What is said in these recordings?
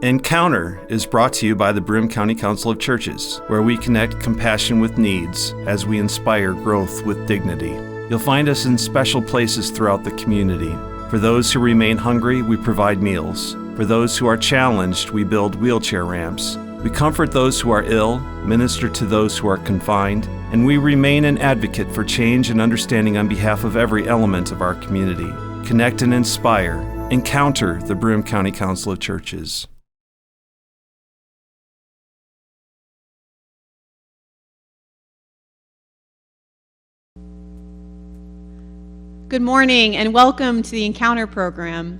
Encounter is brought to you by the Broome County Council of Churches, where we connect compassion with needs as we inspire growth with dignity. You'll find us in special places throughout the community. For those who remain hungry, we provide meals. For those who are challenged, we build wheelchair ramps. We comfort those who are ill, minister to those who are confined, and we remain an advocate for change and understanding on behalf of every element of our community. Connect and inspire. Encounter the Broome County Council of Churches. Good morning and welcome to the Encounter program.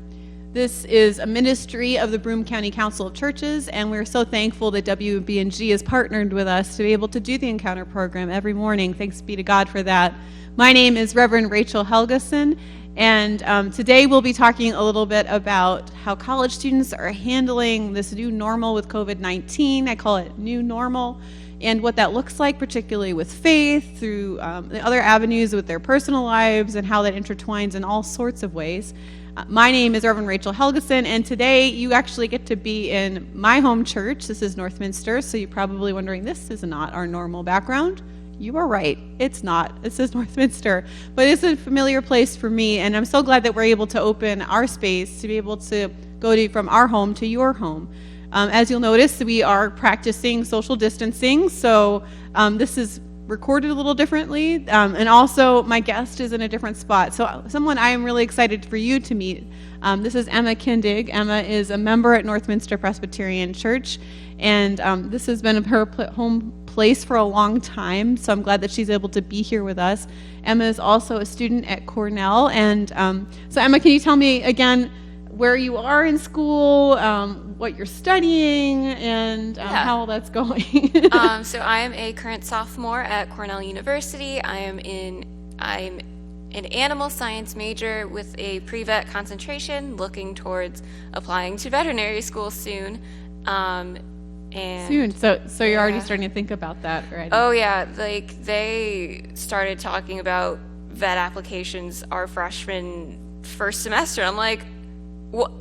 This is a ministry of the Broome County Council of Churches, and we're so thankful that WB&G has partnered with us to be able to do the Encounter program every morning. Thanks be to God for that. My name is Reverend Rachel Helgeson, and today we'll be talking a little bit about how college students are handling this new normal with COVID-19. I call it new normal, and what that looks like, particularly with faith, through the other avenues with their personal lives, and how that intertwines in all sorts of ways. My name is Reverend Rachel Helgeson, and today you actually get to be in my home church. This is Northminster, so you're probably wondering, this is not our normal background. You are right, it's not. This is Northminster, but it's a familiar place for me, and I'm so glad that we're able to open our space to be able to go from our home to your home. As you'll notice, we are practicing social distancing, so this is recorded a little differently, and also my guest is in a different spot. So someone I am really excited for you to meet. This is Emma Kindig. Emma is a member at Northminster Presbyterian Church, and this has been her home place for a long time, so I'm glad that she's able to be here with us. Emma is also a student at Cornell, and so Emma, can you tell me again where you are in school, what you're studying, and how all that's going? So I am a current sophomore at Cornell University. I'm an animal science major with a pre-vet concentration, looking towards applying to veterinary school soon. Soon. So you're already starting to think about that, right? Oh yeah, like they started talking about vet applications our freshman first semester. I'm like, what?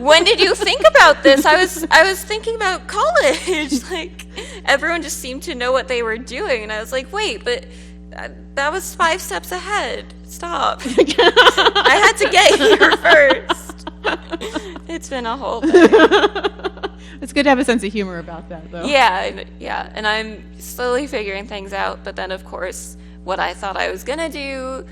When did you think about this? I was thinking about college. Like, everyone just seemed to know what they were doing, and I was like, wait, but that was 5 steps ahead. Stop. I had to get here first. It's been a whole thing. It's good to have a sense of humor about that, though. Yeah, and I'm slowly figuring things out, but then, of course, what I thought I was gonna do,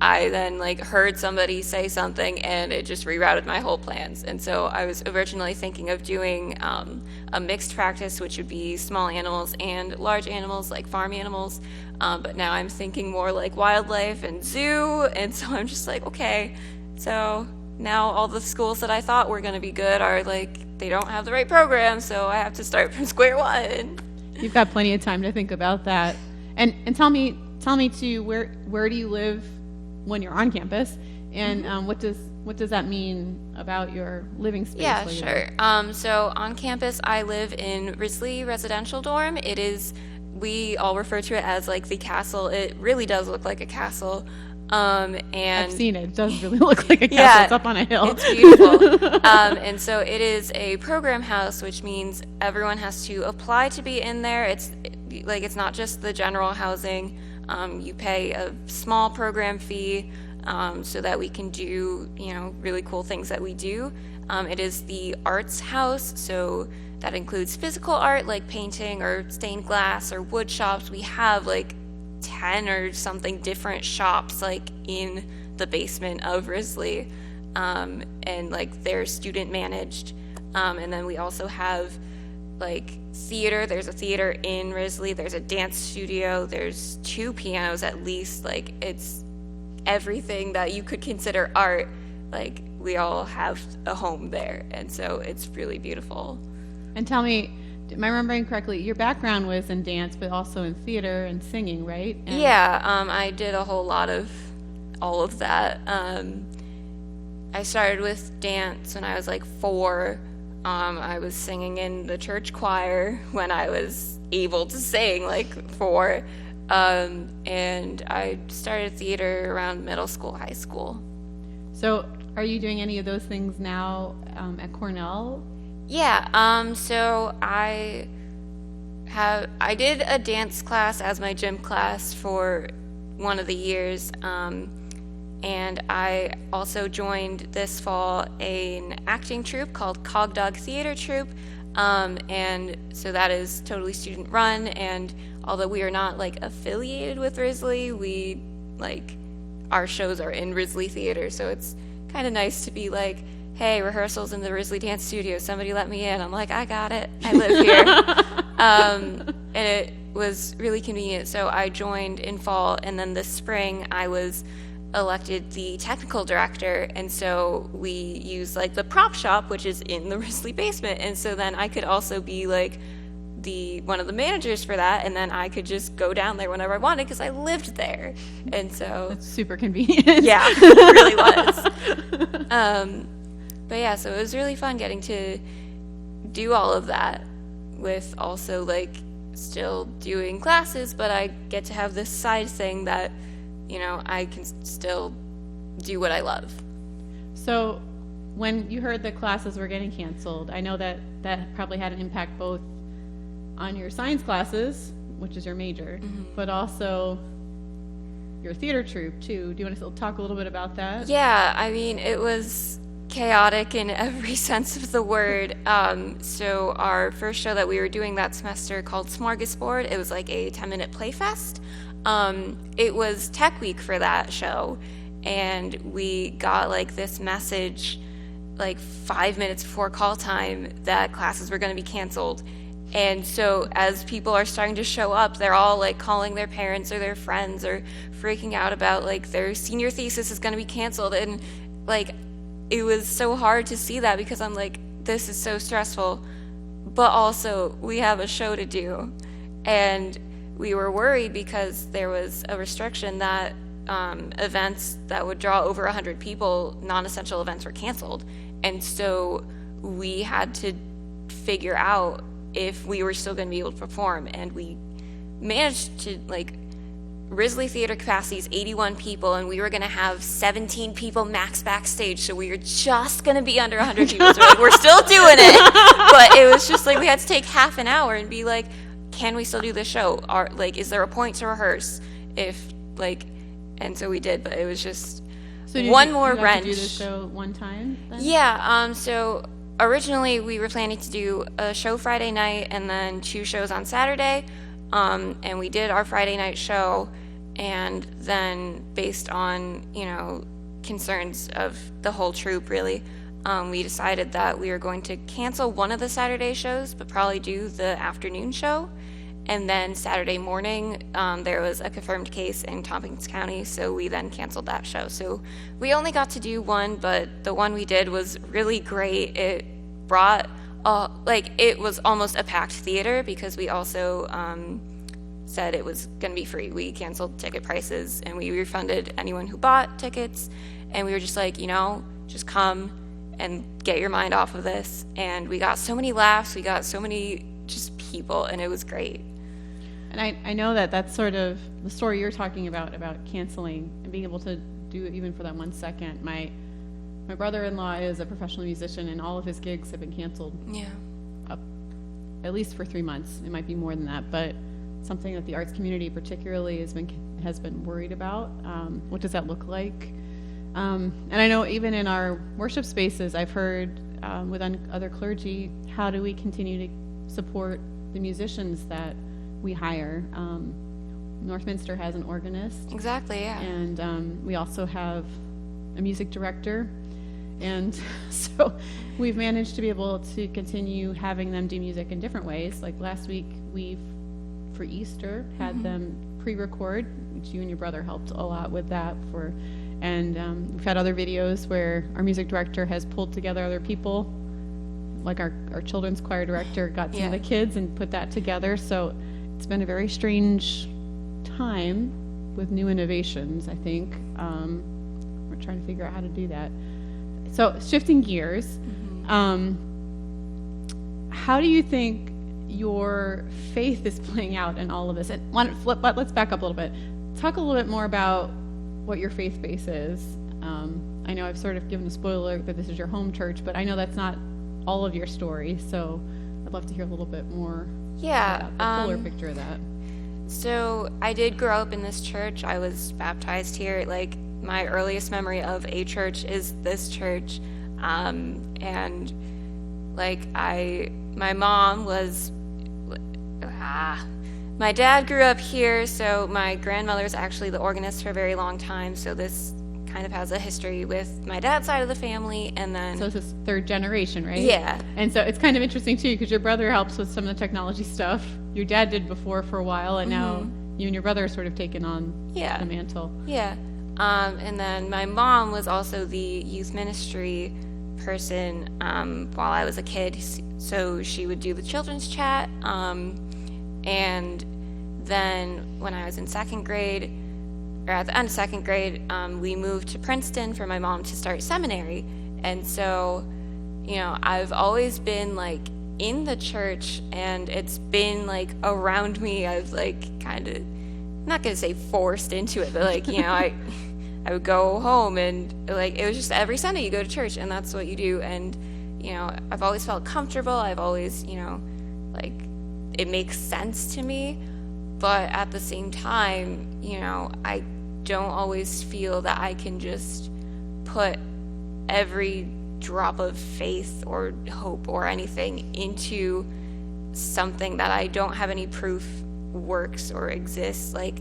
I then heard somebody say something, and it just rerouted my whole plans. And so I was originally thinking of doing a mixed practice, which would be small animals and large animals, like farm animals. But now I'm thinking more like wildlife and zoo. And so I'm just like, okay, so now all the schools that I thought were going to be good are they don't have the right program. So I have to start from square one. You've got plenty of time to think about that. And tell me too, where do you live when you're on campus, and what does that mean about your living space? Yeah, sure. So on campus, I live in Risley residential dorm. We all refer to it as the castle. It really does look like a castle. And I've seen it. It does really look like a castle. Yeah, it's up on a hill. It's beautiful. And so it is a program house, which means everyone has to apply to be in there. It's not just the general housing. You pay a small program fee so that we can do, really cool things that we do. It is the arts house, so that includes physical art like painting or stained glass or wood shops. We have 10 or something different shops in the basement of Risley, and they're student managed. And then we also have theater. There's a theater in Risley. There's a dance studio. There's 2 pianos at least. It's everything that you could consider art. We all have a home there, and so it's really beautiful. And tell me, am I remembering correctly, your background was in dance, but also in theater and singing, right? And I did a whole lot of all of that. I started with dance when I was 4. I was singing in the church choir when I was able to sing, 4. And I started theater around middle school, high school. So are you doing any of those things now at Cornell? Yeah, so I did a dance class as my gym class for one of the years, and I also joined this fall an acting troupe called Cogdog Theatre Troupe, and so that is totally student run, and although we are not like affiliated with Risley, we like our shows are in Risley Theater, so it's kind of nice to be like, hey, rehearsals in the Risley Dance Studio, somebody let me in. I'm like, I got it, I live here. And it was really convenient, so I joined in fall, and then this spring I was elected the technical director, and so we used like the prop shop, which is in the Risley basement, and so then I could also be like one of the managers for that, and then I could just go down there whenever I wanted because I lived there, and so It's super convenient. yeah, it really was. But yeah, so it was really fun getting to do all of that with also like still doing classes, but I get to have this side thing that, you know, I can still do what I love. So when you heard that classes were getting canceled, I know that that probably had an impact both on your science classes, which is your major, but also your theater troupe too. Do you want to talk a little bit about that? Yeah, I mean, it was chaotic in every sense of the word. So our first show that we were doing that semester called Smorgasbord, it was like a 10-minute play fest. It was Tech Week for that show, and we got like this message like 5 minutes before call time that classes were going to be canceled. And so as people are starting to show up, they're all like calling their parents or their friends or freaking out about like their senior thesis is going to be canceled. And like it was so hard to see that because I'm like, this is so stressful, but also we have a show to do. And we were worried because there was a restriction that events that would draw over 100 people, non-essential events, were canceled. And so we had to figure out if we were still going to be able to perform, and we managed to, like, Risley Theater capacity is 81 people, and we were going to have 17 people max backstage, so we were just going to be under 100 people. So we're still doing it, but it was just like we had to take half an hour and be like, can we still do this show? Is there a point to rehearse? And so we did, but it was just one more wrench. Did you do the show one time then? Yeah, so originally we were planning to do a show Friday night and then 2 shows on Saturday, and we did our Friday night show, and then based on, you know, concerns of the whole troupe really, we decided that we were going to cancel one of the Saturday shows but probably do the afternoon show. And then Saturday morning, there was a confirmed case in Tompkins County, so we then canceled that show. So we only got to do one, but the one we did was really great. It brought, it was almost a packed theater because we also said it was going to be free. We canceled ticket prices, and we refunded anyone who bought tickets. And we were just like, you know, just come and get your mind off of this. And we got so many laughs. We got so many just people, and it was great. And I know that that's sort of the story you're talking about canceling and being able to do it even for that 1 second. My brother-in-law is a professional musician, and all of his gigs have been canceled. Yeah. At least for 3 months. It might be more than that, but something that the arts community particularly has been worried about. What does that look like? And I know even in our worship spaces, I've heard with other clergy, how do we continue to support the musicians that we hire? Northminster has an organist. Exactly, yeah. And we also have a music director. And so we've managed to be able to continue having them do music in different ways. Like last week, for Easter, had them pre-record, which you and your brother helped a lot with that. And we've had other videos where our music director has pulled together other people, like our children's choir director got some of the kids and put that together. So it's been a very strange time with new innovations, I think. We're trying to figure out how to do that. So shifting gears, how do you think your faith is playing out in all of this? And let's back up a little bit. Talk a little bit more about what your faith base is. I know I've sort of given a spoiler that this is your home church, but I know that's not all of your story. So I'd love to hear a little bit more Yeah. about the fuller picture of that. So I did grow up in this church. I was baptized here. Like, my earliest memory of a church is this church. And like, my mom was, my dad grew up here, so my grandmother's actually the organist for a very long time. So this kind of has a history with my dad's side of the family, and then... So this is third generation, right? Yeah. And so it's kind of interesting, too, because your brother helps with some of the technology stuff. Your dad did before for a while, and now you and your brother are sort of taken on the mantle. Yeah. And then my mom was also the youth ministry person while I was a kid, so she would do the children's chat. And then when I was in second grade, or at the end of second grade, we moved to Princeton for my mom to start seminary. And so, you know, I've always been like in the church, and it's been like around me. I've like kind of, I'm not gonna say forced into it, but like, you know, I would go home, and like, it was just every Sunday you go to church, and that's what you do. And, you know, I've always felt comfortable. I've always, you know, like, it makes sense to me. But at the same time, you know, I don't always feel that I can just put every drop of faith or hope or anything into something that I don't have any proof works or exists. Like,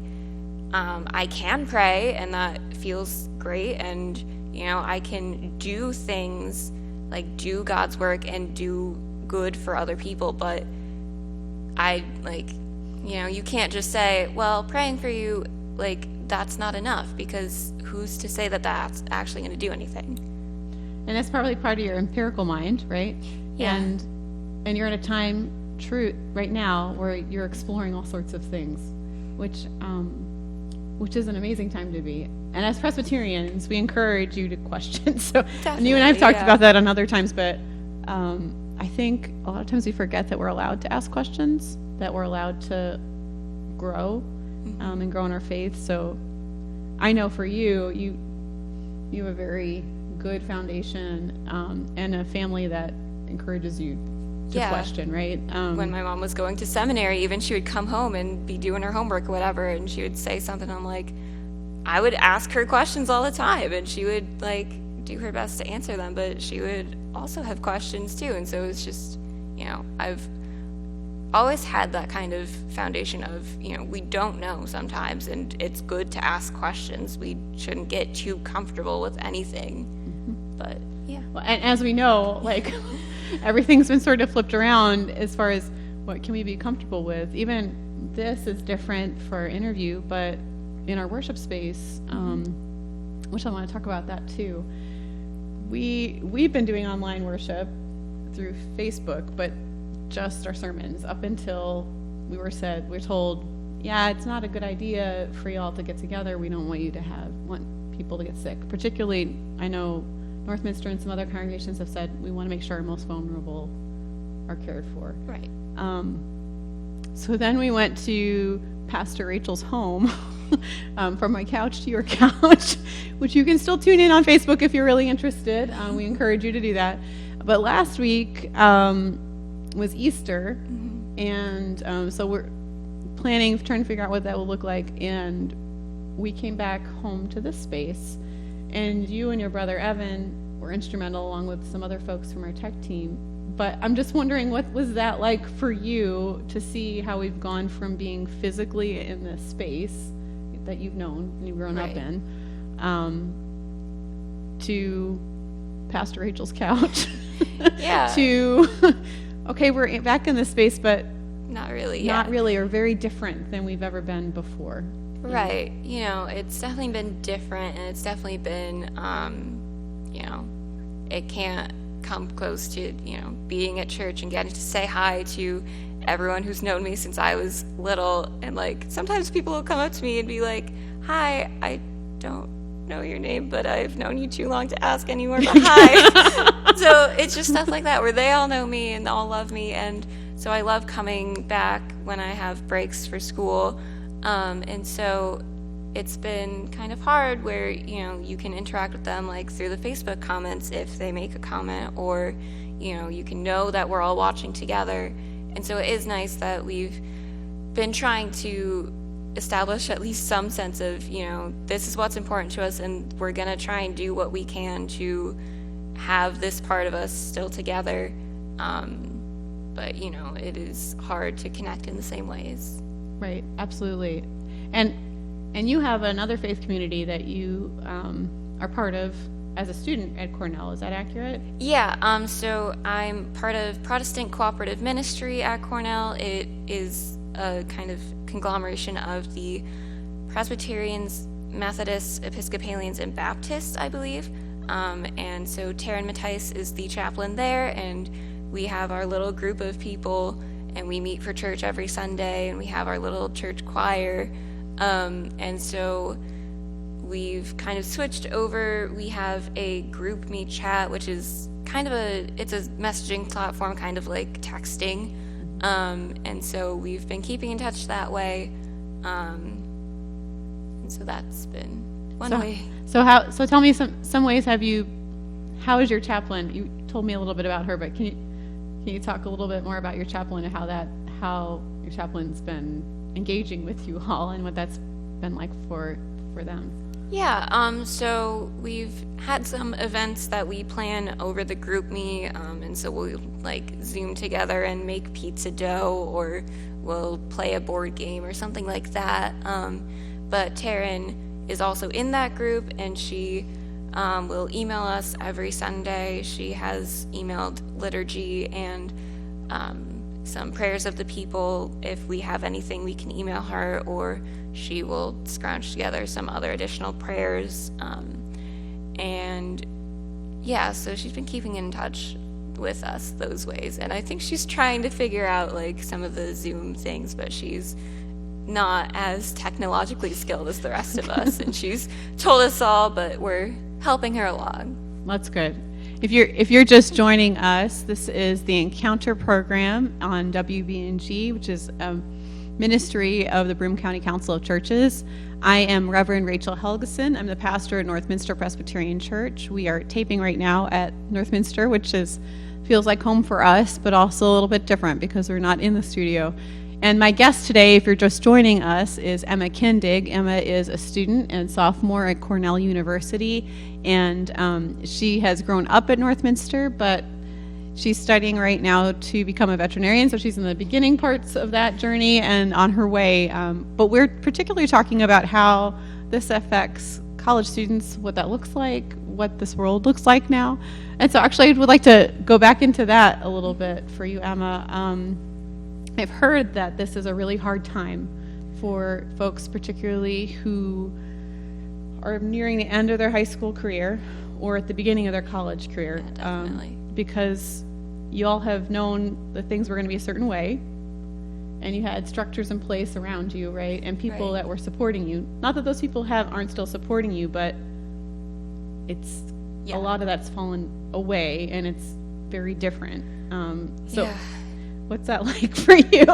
I can pray, and that feels great, and, you know, I can do things, like do God's work and do good for other people, but I, like, you know, you can't just say, well, praying for you, like, that's not enough, because who's to say that that's actually going to do anything? And that's probably part of your empirical mind, right? Yeah. And you're at a time, right now, where you're exploring all sorts of things, which is an amazing time to be. And as Presbyterians, we encourage you to question. So, and you and I have talked about that on other times, but I think a lot of times we forget that we're allowed to ask questions, that we're allowed to grow and grow in our faith. So I know for you have a very good foundation and a family that encourages you to question, right? When my mom was going to seminary, even, she would come home and be doing her homework or whatever, and she would say something. I'm like, I would ask her questions all the time, and she would like do her best to answer them, but she would also have questions too. And so it's just, you know, I've always had that kind of foundation of, you know, we don't know sometimes, and it's good to ask questions. We shouldn't get too comfortable with anything. But yeah. Well, and as we know, like, everything's been sort of flipped around as far as what can we be comfortable with. Even this is different for our interview, but in our worship space, which I want to talk about that too. We've been doing online worship through Facebook, but just our sermons up until we were told, yeah, it's not a good idea for y'all to get together. We don't want people to get sick. Particularly, I know Northminster and some other congregations have said we want to make sure our most vulnerable are cared for. Right. So then we went to Pastor Rachel's home, from my couch to your couch, which you can still tune in on Facebook if you're really interested. We encourage you to do that. But last week was Easter, and so we're trying to figure out what that will look like. And we came back home to this space, and you and your brother Evan were instrumental, along with some other folks from our tech team. But I'm just wondering, what was that like for you to see how we've gone from being physically in this space that you've known and you've grown up in, to Pastor Rachel's couch, to, okay, we're back in this space, but not really, not really, or very different than we've ever been before. Right. You know, it's definitely been different, and it's definitely been, you know, it can't come close to, you know, being at church and getting to say hi to everyone who's known me since I was little. And like, sometimes people will come up to me and be like, hi, I don't know your name, but I've known you too long to ask anymore, but hi. So it's just stuff like that where they all know me and all love me. And so I love coming back when I have breaks for school. And so it's been kind of hard where, you know, you can interact with them like through the Facebook comments if they make a comment, or, you can know that we're all watching together. And so it is nice that we've been trying to establish at least some sense of, this is what's important to us, and we're going to try and do what we can to have this part of us still together. But, it is hard to connect in the same ways. Right, absolutely. And you have another faith community that you are part of as a student at Cornell. Is that accurate? Yeah, so I'm part of Protestant Cooperative Ministry at Cornell. It is a kind of conglomeration of the Presbyterians, Methodists, Episcopalians, and Baptists, I believe. And so Taryn Mattice is the chaplain there, and we have our little group of people, and we meet for church every Sunday, and we have our little church choir. And so we've kind of switched over. We have a group meet chat, which is it's a messaging platform, kind of like texting. And so we've been keeping in touch that way. And so that's been one way. So tell me some ways how is your chaplain? You told me a little bit about her, but can you talk a little bit more about your chaplain and how your chaplain's been engaging with you all and what that's been like for them? Yeah, so we've had some events that we plan over the group meet, and so we'll Zoom together and make pizza dough, or we'll play a board game or something like that. But Taryn is also in that group, and she will email us every Sunday. She has emailed liturgy and some prayers of the people. If we have anything, we can email her, or she will scrounge together some other additional prayers. And yeah, so she's been keeping in touch with us those ways. And I think she's trying to figure out some of the Zoom things, but she's not as technologically skilled as the rest of us. And she's told us all, but we're helping her along. That's good. If you're just joining us, this is the Encounter program on WBNG, which is a ministry of the Broome County Council of Churches. I am Reverend Rachel Helgeson. I'm the pastor at Northminster Presbyterian Church. We are taping right now at Northminster, which feels like home for us, but also a little bit different because we're not in the studio. And my guest today, if you're just joining us, is Emma Kindig. Emma is a student and sophomore at Cornell University, and she has grown up at Northminster, but she's studying right now to become a veterinarian, so she's in the beginning parts of that journey and on her way. But we're particularly talking about how this affects college students, what that looks like, what this world looks like now. And so actually I would like to go back into that a little bit for you, Emma. I've heard that this is a really hard time for folks, particularly who are nearing the end of their high school career or at the beginning of their college career. Yeah, definitely. Because you all have known that things were going to be a certain way, and you had structures in place around you, right? And people that were supporting you. Not that those people aren't still supporting you, but a lot of that's fallen away, and it's very different. What's that like for you?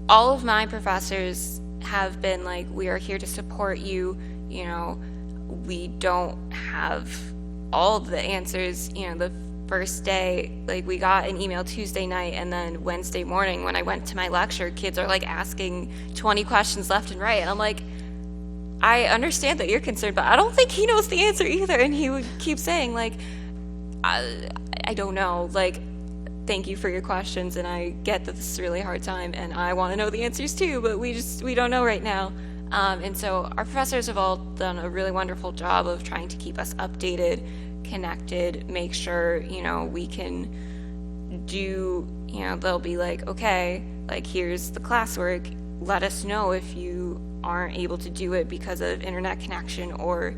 All of my professors have been we are here to support you. We don't have all of the answers. The first day, we got an email Tuesday night, and then Wednesday morning when I went to my lecture, kids are asking 20 questions left and right, and I'm I understand that you're concerned, but I don't think he knows the answer either. And he would keep saying I don't know, thank you for your questions, and I get that this is a really hard time, and I want to know the answers too, but we don't know right now. And so our professors have all done a really wonderful job of trying to keep us updated, connected, make sure, we can do, they'll be okay, here's the classwork, let us know if you aren't able to do it because of internet connection or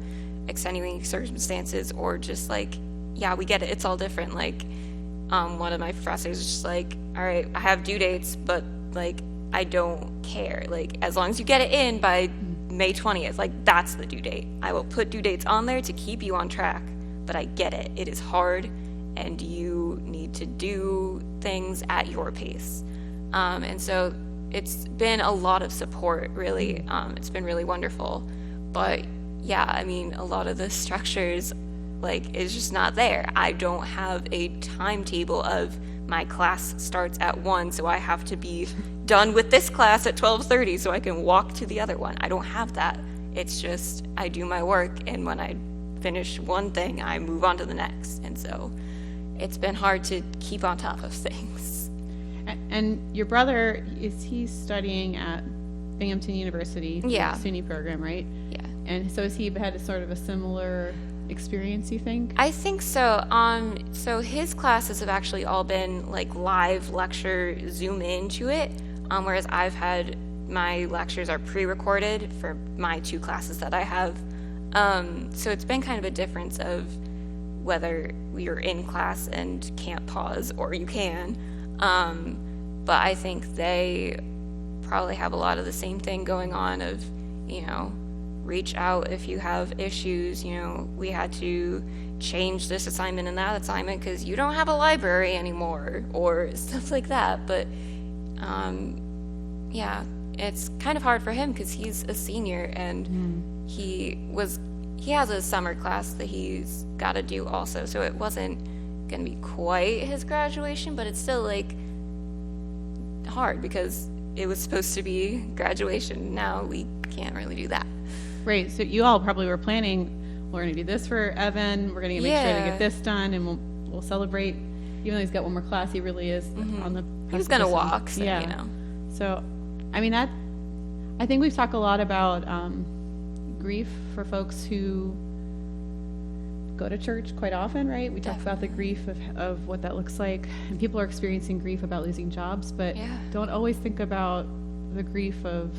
extenuating circumstances, or just yeah, we get it, it's all different. One of my professors is just all right, I have due dates, but I don't care. As long as you get it in by May 20th, that's the due date. I will put due dates on there to keep you on track, but I get it. It is hard, and you need to do things at your pace. And so it's been a lot of support, really. It's been really wonderful. But yeah, a lot of the structures Like, it's just not there. I don't have a timetable of my class starts at 1, so I have to be done with this class at 12:30 so I can walk to the other one. I don't have that. It's just I do my work, and when I finish one thing, I move on to the next. And so it's been hard to keep on top of things. And your brother, is he studying at Binghamton University? Yeah. The SUNY program, right? Yeah. And so has he had a sort of a similar experience, you think? I think so. So his classes have actually all been like live lecture, zoom into it, whereas I've had my lectures are pre-recorded for my 2 classes that I have. So it's been kind of a difference of whether you're in class and can't pause or you can. But I think they probably have a lot of the same thing going on of, reach out if you have issues. We had to change this assignment and that assignment because you don't have a library anymore or stuff like that. But yeah, it's kind of hard for him because he's a senior and he has a summer class that he's got to do also. So it wasn't going to be quite his graduation, but it's still like hard because it was supposed to be graduation. Now we can't really do that. Right, so you all probably were planning, we're going to do this for Evan, we're going to make sure to get this done, and we'll celebrate. Even though he's got one more class, he really is on the He was going to walk, so, So, I mean, I think we've talked a lot about grief for folks who go to church quite often, right? We talk about the grief of what that looks like, and people are experiencing grief about losing jobs, but don't always think about the grief of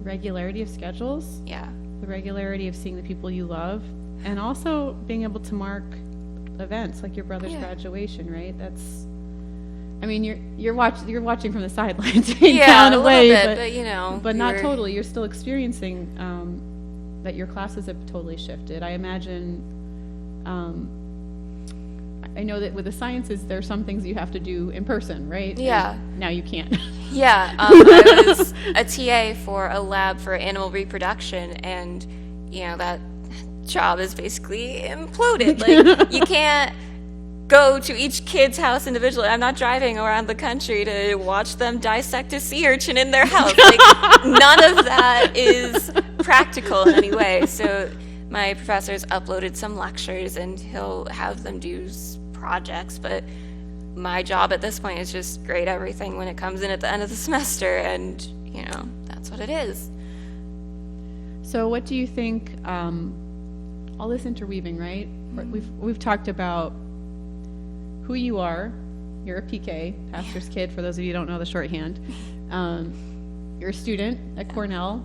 regularity of schedules, the regularity of seeing the people you love, and also being able to mark events like your brother's graduation, right? That's, I mean, you're watching from the sidelines in a way, but not totally. You're still experiencing that your classes have totally shifted. I imagine, I know that with the sciences, there's some things you have to do in person, right? Yeah. And now you can't. Yeah. I was a TA for a lab for animal reproduction, and, that job is basically imploded. Like, you can't go to each kid's house individually. I'm not driving around the country to watch them dissect a sea urchin in their house. Like, none of that is practical in any way. So my professor's uploaded some lectures, and he'll have them do projects, but my job at this point is just grade everything when it comes in at the end of the semester, and that's what it is. So what do you think, all this interweaving, right? We've talked about who you are. You're a PK, pastor's kid, for those of you who don't know the shorthand. You're a student at Cornell.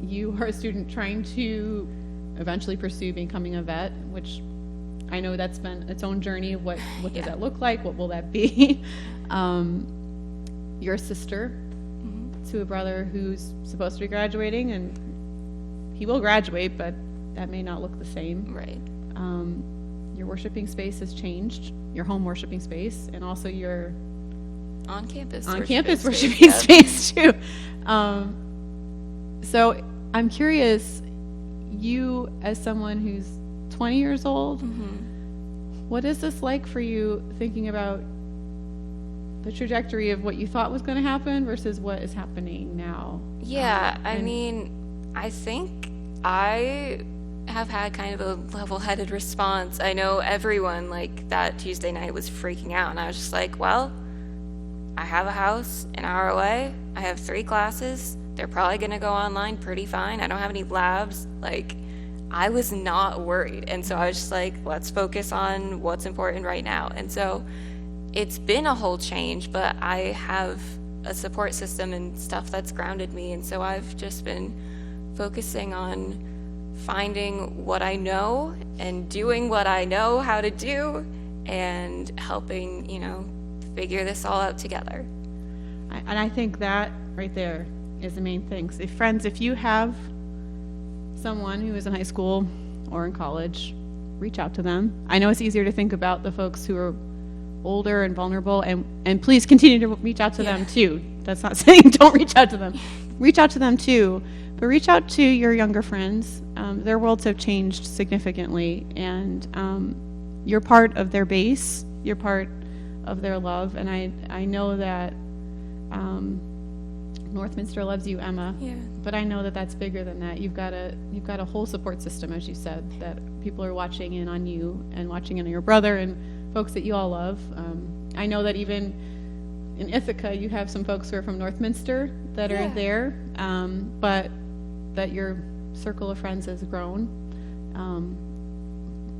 You are a student trying to eventually pursue becoming a vet, which I know that's been its own journey. What does that look like? What will that be? You're a sister to a brother who's supposed to be graduating, and he will graduate, but that may not look the same. Right. Your worshiping space has changed, your home worshiping space, and also your on-campus worshiping space too. So I'm curious, you as someone who's 20 years old, what is this like for you, thinking about the trajectory of what you thought was going to happen versus what is happening now? I mean, I think I have had kind of a level-headed response. I know everyone, like, that Tuesday night was freaking out, and I was just like, well, I have a house an hour away. I have 3 classes. They're probably going to go online pretty fine. I don't have any labs. Like, I was not worried. And so I was just like, let's focus on what's important right now. And so it's been a whole change, but I have a support system and stuff that's grounded me. And so I've just been focusing on finding what I know and doing what I know how to do and helping, figure this all out together. And I think that right there is the main thing. So friends, if you have someone who is in high school or in college, reach out to them. I know it's easier to think about the folks who are older and vulnerable, and please continue to reach out to them too. That's not saying don't reach out to them, reach out to them too, but reach out to your younger friends. Their worlds have changed significantly, and you're part of their base, you're part of their love, and I know that Northminster loves you, Emma. Yeah. But I know that that's bigger than that. You've got a whole support system, as you said, that people are watching in on you and watching in on your brother and folks that you all love. I know that even in Ithaca, you have some folks who are from Northminster that are there, but that your circle of friends has grown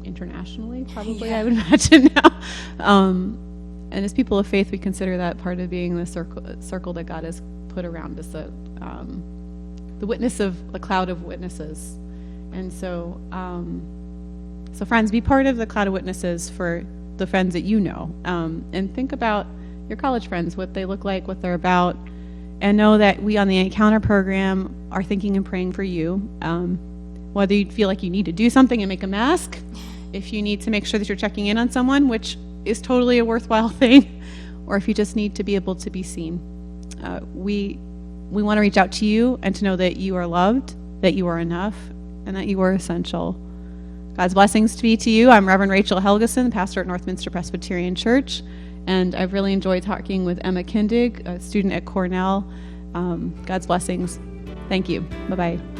internationally, probably, I would imagine now. And as people of faith, we consider that part of being the circle that God has put around us, the witness of the cloud of witnesses. And so, so friends, be part of the cloud of witnesses for the friends that you know, and think about your college friends, what they look like, what they're about, and know that we on the Encounter program are thinking and praying for you. Whether you feel like you need to do something and make a mask, if you need to make sure that you're checking in on someone, which is totally a worthwhile thing, or if you just need to be able to be seen. We want to reach out to you and to know that you are loved, that you are enough, and that you are essential. God's blessings to be to you. I'm Reverend Rachel Helgeson, pastor at Northminster Presbyterian Church, and I've really enjoyed talking with Emma Kindig, a student at Cornell. God's blessings. Thank you. Bye-bye.